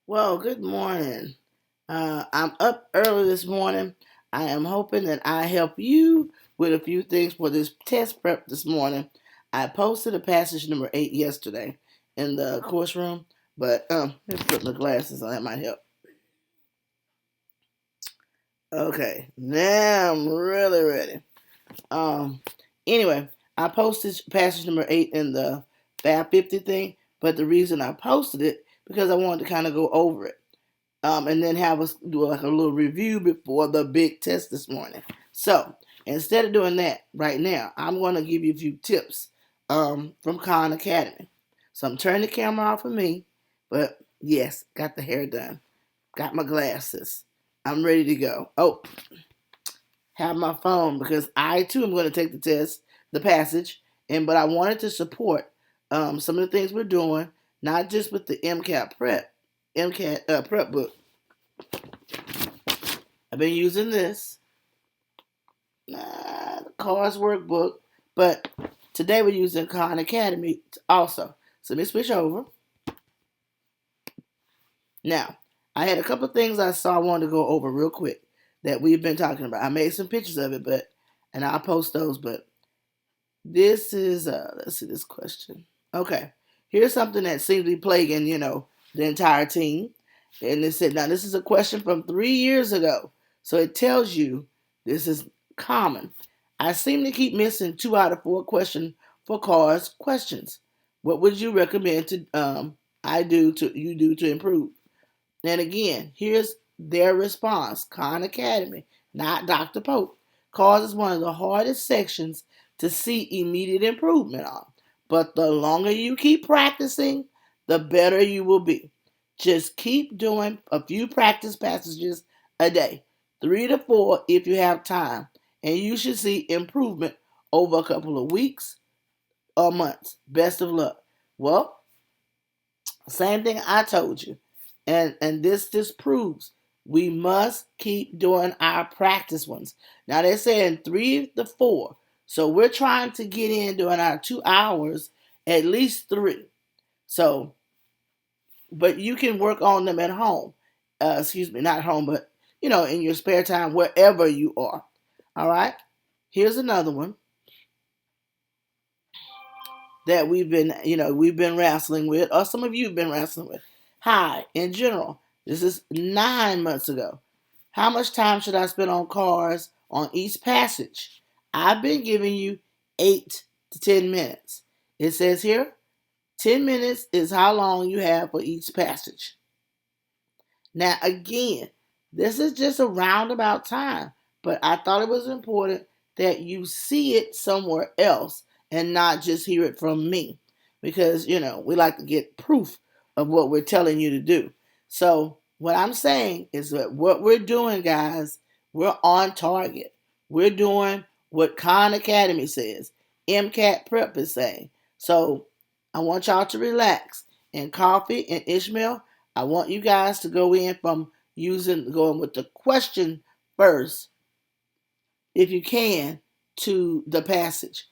Well, good morning. I'm up early this morning. I am hoping that I help you with a few things for this test prep this morning. I posted a passage number 8 yesterday in the course room, but let's put my glasses on. That might help. Okay, now I'm really ready. Um, anyway, I posted passage number 8 in the Fab 50 thing, but the reason I posted it because I wanted to kind of go over it. And then have us do like a little review before the big test this morning. So instead of doing that right now, I'm going to give you a few tips from Khan Academy. So I'm turning the camera off of me, but yes, got the hair done, got my glasses, I'm ready to go. Oh, have my phone because I too am going to take the test, the passage, but I wanted to support some of the things we're doing, not just with the MCAT prep book. I've been using this, the CARS workbook, but today we're using Khan Academy also. So let me switch over. Now, I had a couple of things I saw I wanted to go over real quick that we've been talking about. I made some pictures of it, and I'll post those, but this is, let's see this question. Okay, here's something that seems to be plaguing, the entire team. And it said, now this is a question from 3 years ago. So it tells you this is common. I seem to keep missing 2 out of 4 questions for cars questions. What would you recommend to you do to improve? And again, here's their response. Khan Academy, not Dr. Pope. Cars is one of the hardest sections to see immediate improvement on. But the longer you keep practicing, the better you will be. Just keep doing a few practice passages a day, 3 to 4 if you have time, and you should see improvement over a couple of weeks or months. Best of luck. Well, same thing I told you, and this just proves we must keep doing our practice ones. Now they're saying 3 to 4, so we're trying to get in during our 2 hours at least 3. So but you can work on them at home. Excuse me, not home, but in your spare time, wherever you are. All right. Here's another one that we've been wrestling with, or some of you have been wrestling with. Hi, in general, this is 9 months ago. How much time should I spend on cars on each passage? I've been giving you 8 to 10 minutes. It says here, 10 minutes is how long you have for each passage. Now, again, this is just a roundabout time, but I thought it was important that you see it somewhere else and not just hear it from me because, we like to get proof of what we're telling you to do. So, what I'm saying is that what we're doing, guys, we're on target. We're doing what Khan Academy says, MCAT Prep is saying. So, I want y'all to relax. And Coffee and Ishmael, I want you guys to go in from going with the question first, if you can, to the passage.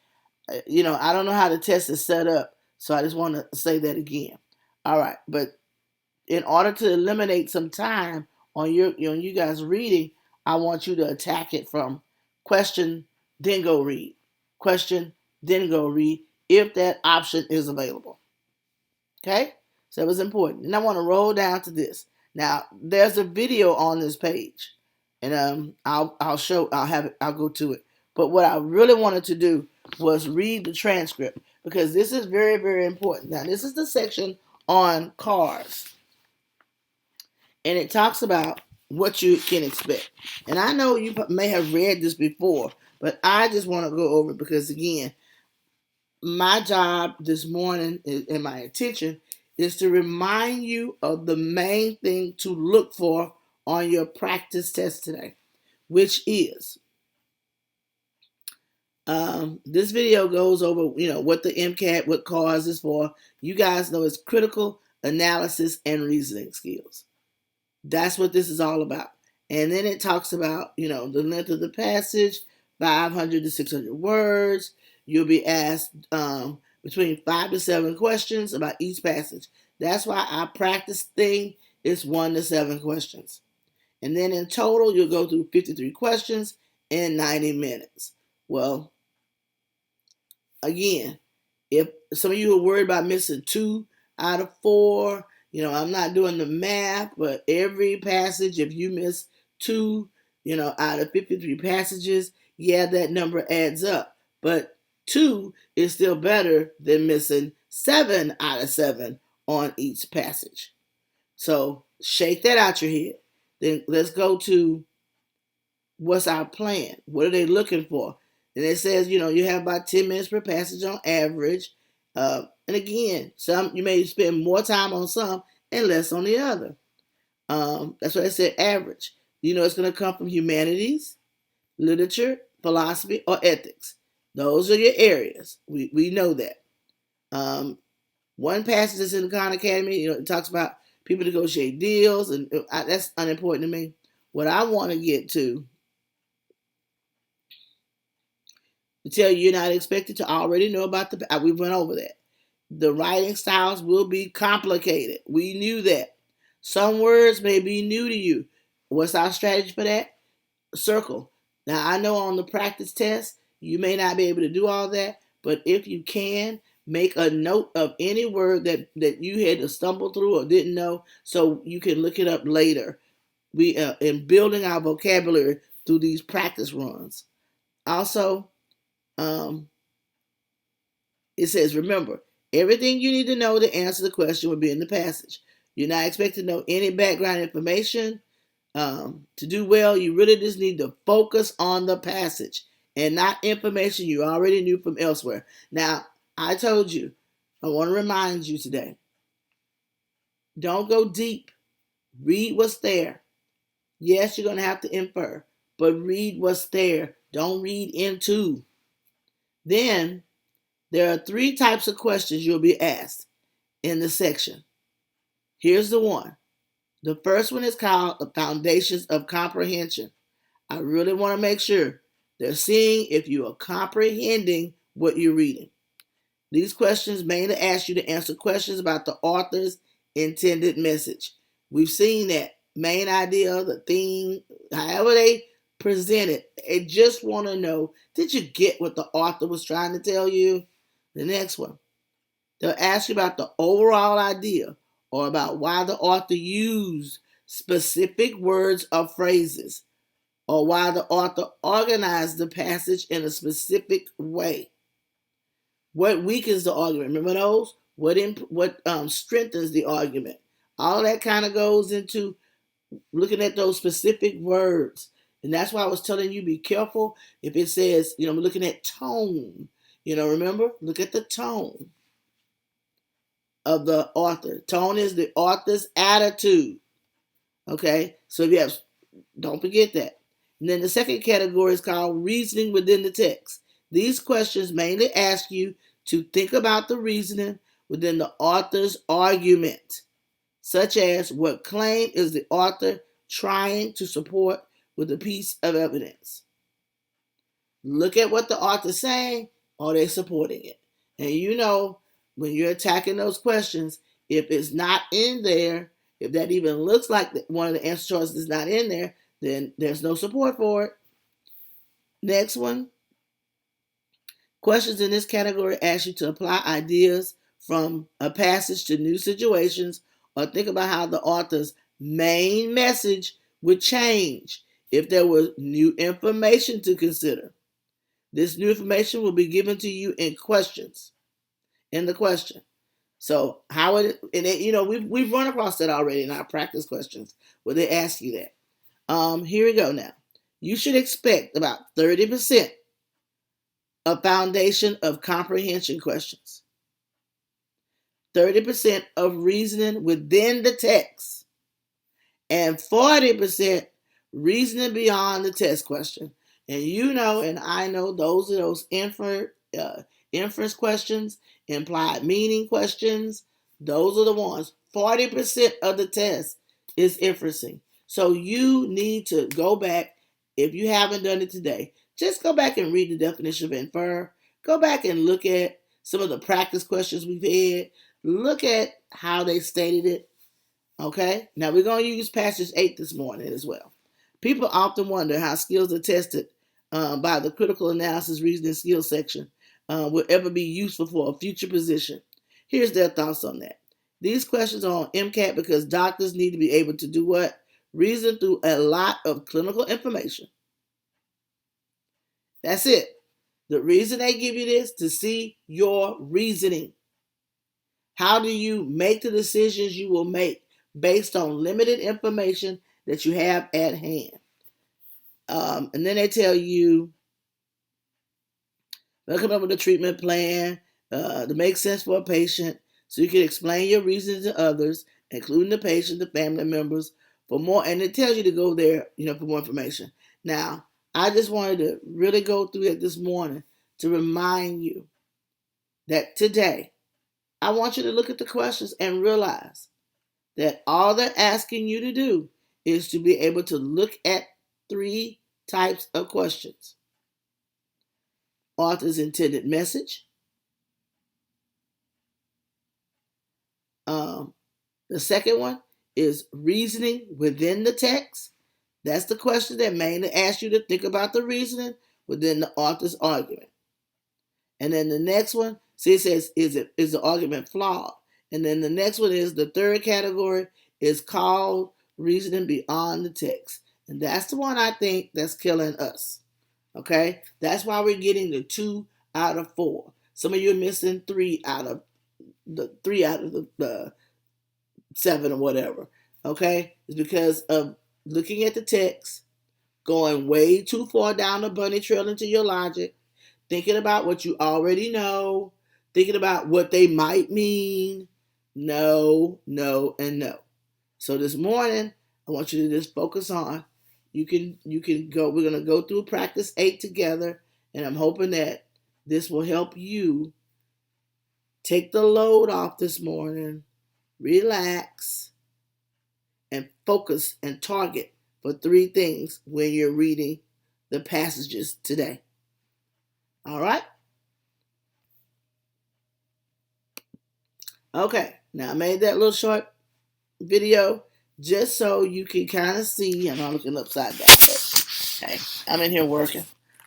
I don't know how the test is set up, so I just want to say that again. All right, but in order to eliminate some time on you guys reading, I want you to attack it from question, then go read. Question, then go read, if that option is available. Okay? So it was important. And I want to roll down to this. Now, there's a video on this page. And I'll go to it. But what I really wanted to do was read the transcript because this is very, very important. Now, this is the section on cars. And it talks about what you can expect. And I know you may have read this before, but I just want to go over it because, again, my job this morning and my intention is to remind you of the main thing to look for on your practice test today, which is this video goes over, what the MCAT, what cause is for. You guys know it's critical analysis and reasoning skills. That's what this is all about. And then it talks about, the length of the passage, 500 to 600 words. You'll be asked between 5 to 7 questions about each passage. That's why our practice thing it's 1 to 7 questions. And then in total, you'll go through 53 questions in 90 minutes. Well, again, if some of you are worried about missing 2 out of 4, I'm not doing the math, but every passage, if you miss 2, out of 53 passages, yeah, that number adds up. But 2 is still better than missing 7 out of 7 on each passage. So shake that out your head. Then let's go to what's our plan? What are they looking for? And it says, you have about 10 minutes per passage on average. And again, some you may spend more time on some and less on the other. That's why I said average. It's going to come from humanities, literature, philosophy, or ethics. Those are your areas. We know that. One passage that's in the Khan Academy, it talks about people negotiate deals, and that's unimportant to me. What I want to get to tell you, you're not expected to already know about we went over that. The writing styles will be complicated. We knew that. Some words may be new to you. What's our strategy for that? Circle. Now, I know on the practice test, you may not be able to do all that, but if you can, make a note of any word that you had to stumble through or didn't know so you can look it up later. We in building our vocabulary through these practice runs. Also, it says, remember, everything you need to know to answer the question will be in the passage. You're not expected to know any background information. To do well, you really just need to focus on the passage and not information you already knew from elsewhere. Now, I told you, I want to remind you today, don't go deep. Read what's there. Yes, you're going to have to infer, but read what's there. Don't read into. Then, there are 3 types of questions you'll be asked in the section. Here's the one. The first one is called the Foundations of Comprehension. I really want to make sure they're seeing if you are comprehending what you're reading. These questions mainly ask you to answer questions about the author's intended message. We've seen that main idea, the theme, however they present it. They just want to know, did you get what the author was trying to tell you? The next one, they'll ask you about the overall idea or about why the author used specific words or phrases or why the author organized the passage in a specific way. What weakens the argument? Remember those? What strengthens the argument? All that kind of goes into looking at those specific words. And that's why I was telling you, be careful if it says, I'm looking at tone. Remember, look at the tone of the author. Tone is the author's attitude. Okay, so yes, don't forget that. And then the second category is called reasoning within the text. These questions mainly ask you to think about the reasoning within the author's argument, such as what claim is the author trying to support with a piece of evidence. Look at what the author's saying. Are they supporting it? And when you're attacking those questions, if it's not in there, if that even looks like one of the answer choices is not in there, then there's no support for it. Next one. Questions in this category ask you to apply ideas from a passage to new situations or think about how the author's main message would change if there was new information to consider. This new information will be given to you in the question. So we've run across that already in our practice questions where they ask you that. Here we go now. You should expect about 30% of foundation of comprehension questions, 30% of reasoning within the text, and 40% reasoning beyond the test question. And and I know those are those inference questions, implied meaning questions. Those are the ones. 40% of the test is inferencing. So you need to go back, if you haven't done it today, just go back and read the definition of infer. Go back and look at some of the practice questions we've had. Look at how they stated it. Okay? Now we're going to use passage 8 this morning as well. People often wonder how skills are tested by the critical analysis reasoning skills section will ever be useful for a future position. Here's their thoughts on that. These questions are on MCAT because doctors need to be able to do what? Reason through a lot of clinical information. That's it. The reason they give you this to see your reasoning. How do you make the decisions you will make based on limited information that you have at hand? And then they tell you they'll come up with a treatment plan to make sense for a patient so you can explain your reasons to others, including the patient, the family members, for more. And it tells you to go there, for more information. Now, I just wanted to really go through it this morning to remind you that today, I want you to look at the questions and realize that all they're asking you to do is to be able to look at 3 types of questions. Author's intended message. The second one is reasoning within the text. That's the question that mainly asks you to think about the reasoning within the author's argument. And then the next one, it says, is the argument flawed? And then the next one is the third category is called reasoning beyond the text. And that's the one I think that's killing us. Okay? That's why we're getting the 2 out of 4. Some of you are missing 3 out of the 7 or whatever. Okay? It's because of looking at the text, going way too far down the bunny trail into your logic, thinking about what you already know, thinking about what they might mean. No, no, and no. So this morning, I want you to just focus on, you can go, we're going to go through practice 8 together, and I'm hoping that this will help you take the load off this morning, relax, and focus and target for 3 things when you're reading the passages today. All right? Okay, now I made that little short video just so you can kind of see. I'm not looking upside down, but hey, I'm in here working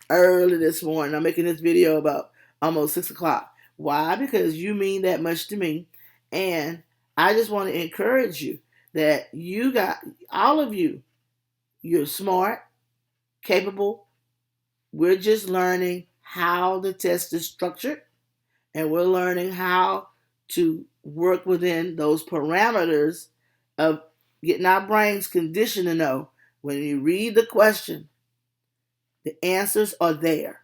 early this morning. I'm making this video about almost 6 o'clock. Why? Because you mean that much to me. And I just want to encourage you that all of you, you're smart, capable. We're just learning how the test is structured, and we're learning how to work within those parameters of getting our brains conditioned to know when you read the question, the answers are there.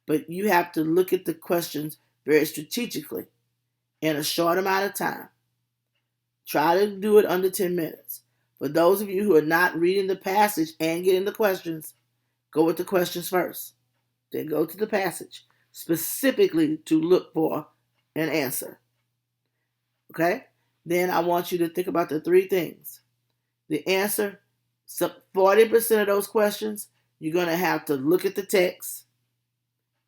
But you have to look at the questions very strategically in a short amount of time. Try to do it under 10 minutes. For those of you who are not reading the passage and getting the questions, go with the questions first. Then go to the passage specifically to look for an answer. Okay? Then I want you to think about the 3 things. The answer, 40% of those questions, you're going to have to look at the text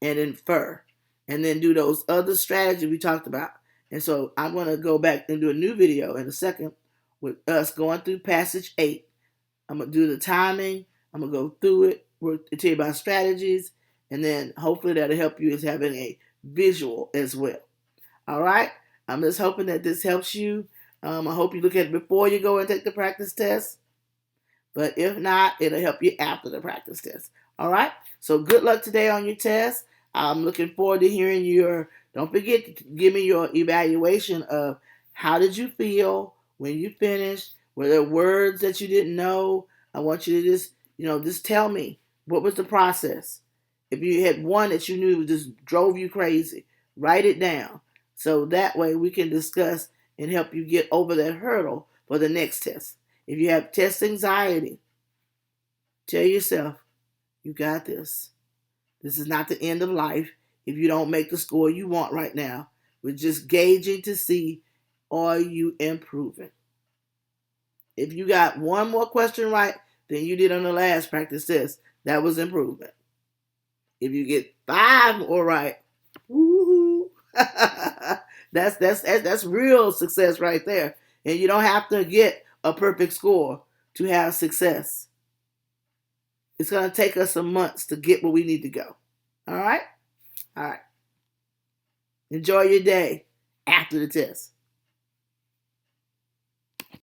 and infer. And then do those other strategies we talked about. And so I'm going to go back and do a new video in a second with us going through passage 8. I'm going to do the timing. I'm going to go through it, tell you about strategies, and then hopefully that'll help you as having a visual as well. All right? I'm just hoping that this helps you. I hope you look at it before you go and take the practice test. But if not, it'll help you after the practice test. All right? So good luck today on your test. I'm looking forward to hearing don't forget to give me your evaluation of how did you feel when you finished. Were there words that you didn't know? I want you to just tell me, what was the process? If you had one that you knew just drove you crazy, write it down. So that way we can discuss and help you get over that hurdle for the next test. If you have test anxiety, tell yourself, you got this. This is not the end of life if you don't make the score you want right now. We're just gauging to see, are you improving? If you got one more question right than you did on the last practice test, that was improvement. If you get 5 more right, woohoo! That's real success right there. And you don't have to get a perfect score to have success. It's going to take us some months to get where we need to go. All right? All right. Enjoy your day after the test.